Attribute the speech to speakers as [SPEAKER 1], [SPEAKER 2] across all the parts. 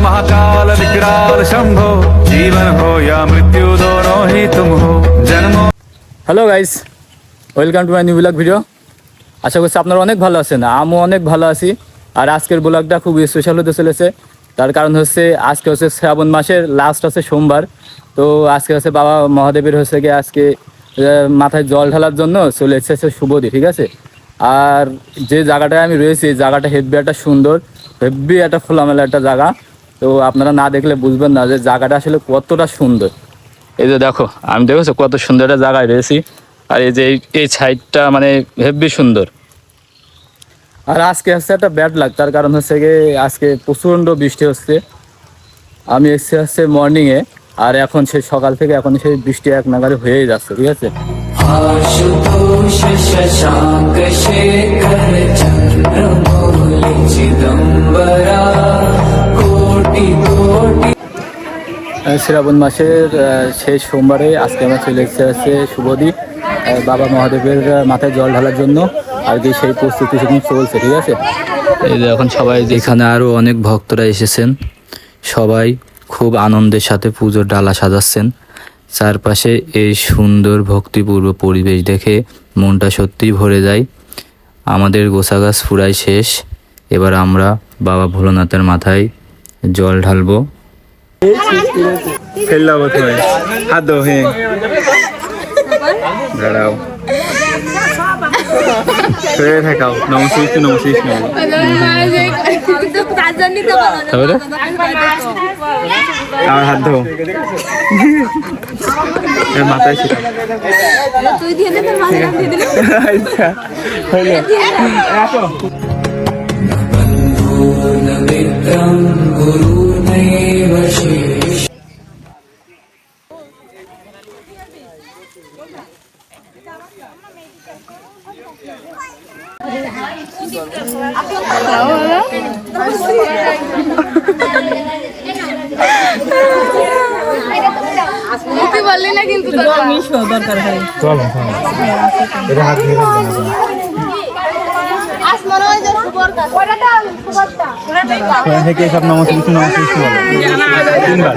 [SPEAKER 1] महाकाल विकराल शंभो जीवन हो या मृत्यु दोनों ही तुम हो जन्मों।
[SPEAKER 2] Hello guys, welcome to my new blog video. আশা করছি আপনারা অনেক ভালো আছেন, আমিও অনেক ভালো আছি। আর আজকের ব্লগটা খুব স্পেশাল হতে চলেছে। তার কারণ হচ্ছে আজকে হচ্ছে শ্রাবণ মাসের লাস্ট আছে সোমবার। তো আজকে হচ্ছে বাবা মহাদেবের হচ্ছে গিয়ে আজকে মাথায় জল ঢালার জন্য চলে এসেছে শুভদি, ঠিক আছে। আর যে জায়গাটায় আমি রয়েছি এই জায়গাটা হেব্বি একটা সুন্দর, হেব্বি একটা খোলামেলা একটা জায়গা। তো আপনারা না দেখলে বুঝবেন না যে জায়গাটা আসলে কতটা সুন্দর। এই যে দেখো, আমি দেখেছো কত সুন্দর একটা জায়গায় রয়েছি। আর এই যে এই সাইডটা মানে হেব্বি সুন্দর। আর আজকে হচ্ছে একটা ব্যাড লাগ, তার কারণ হচ্ছে গিয়ে আজকে প্রচণ্ড বৃষ্টি হচ্ছে। আমি এসছি হচ্ছে মর্নিংয়ে, আর এখন সেই সকাল থেকে এখন সেই বৃষ্টি এক নাগারে হয়েই যাচ্ছে, ঠিক আছে। শ্রাবণ মাসের শেষ সোমবারে আজকে আমরা চলে এসেছে শুভদি বাবা মহাদেবের মাথায় জল ঢালার জন্য। আর কি সেই প্রস্তুতি সেখানে চলছে, ঠিক আছে। এই যে এখন সবাই, এখানে আরও অনেক ভক্তরা এসেছেন, সবাই খুব আনন্দের সাথে পুজোর ডালা সাজাচ্ছেন। চারপাশে এই সুন্দর ভক্তিপূর্ব পরিবেশ দেখে মনটা সত্যিই ভরে যায়। আমাদের গোছাগাছ পুরাই শেষ, এবার আমরা বাবা ভোলানাথের মাথায় জল ঢালবো। হাত দো, হ্যাঁ দাঁড়াও, থাকাও, নমস্কার আমার হাত ধো, মাথায় ছিল।
[SPEAKER 3] বললি না কিন্তু দরকার হয়।
[SPEAKER 2] সব নমস্কার তিনবার।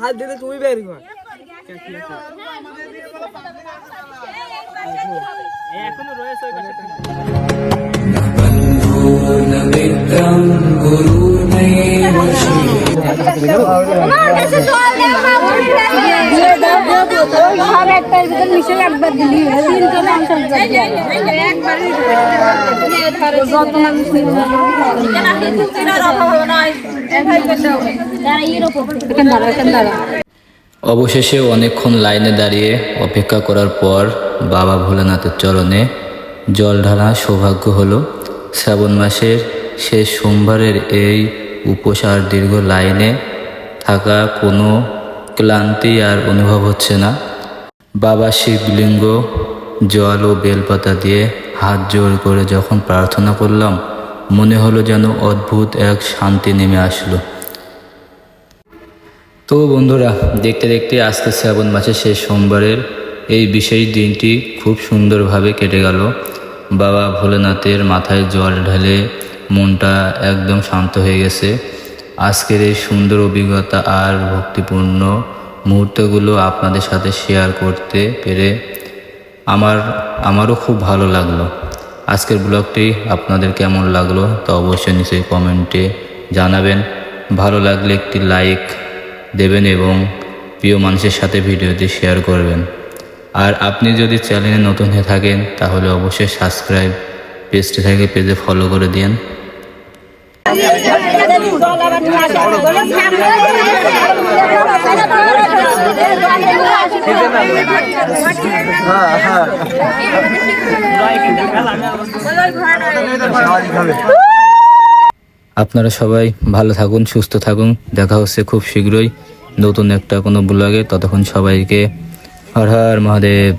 [SPEAKER 4] হাত দিলে তুমি বের কর। এখনো রয়েছে
[SPEAKER 2] অবশেষে অনেকক্ষণ লাইনে দাঁড়িয়ে অপেক্ষা করার পর বাবা ভোলানাথের চরণে জল ঢালা সৌভাগ্য হলো। শ্রাবণ মাসের শেষ সোমবারের এই উপোস আর দীর্ঘ লাইনে থাকা কোনো ক্লান্তি আর অনুভব হচ্ছে না। বাবা শিবলিঙ্গ জল ও বেলপাতা দিয়ে হাত জোর করে যখন প্রার্থনা করলাম, মনে হলো যেন অদ্ভুত এক শান্তি নেমে আসলো। তো বন্ধুরা, দেখতে দেখতে আজকে শ্রাবণ মাসের শেষ সোমবারের এই বিশেষ দিনটি খুব সুন্দরভাবে কেটে গেল। বাবা ভোলেনাথের মাথায় জল ঢালে মনটা একদম শান্ত হয়ে গেছে। আজকের এই সুন্দর অভিজ্ঞতা আর ভক্তিপূর্ণ মুহূর্তগুলো আপনাদের সাথে শেয়ার করতে পেরে আমারও খুব ভালো লাগলো। আজকের ব্লগটি আপনাদের কেমন লাগলো তা অবশ্যই নিচে কমেন্টে জানাবেন। ভালো লাগলে একটি লাইক দেবেন এবং প্রিয় মানুষের সাথে ভিডিওটি শেয়ার করবেন। আর আপনি যদি চ্যানেলে নতুন হয়ে থাকেন তাহলে অবশ্যই সাবস্ক্রাইব, পেজটি থেকে পেজে ফলো করে দিন। আপনারা সবাই ভালো থাকুন, সুস্থ থাকুন। দেখা হচ্ছে খুব শীঘ্রই নতুন একটা কোনো ব্লগে। ততক্ষণ সবাইকে হর হর মহাদেব।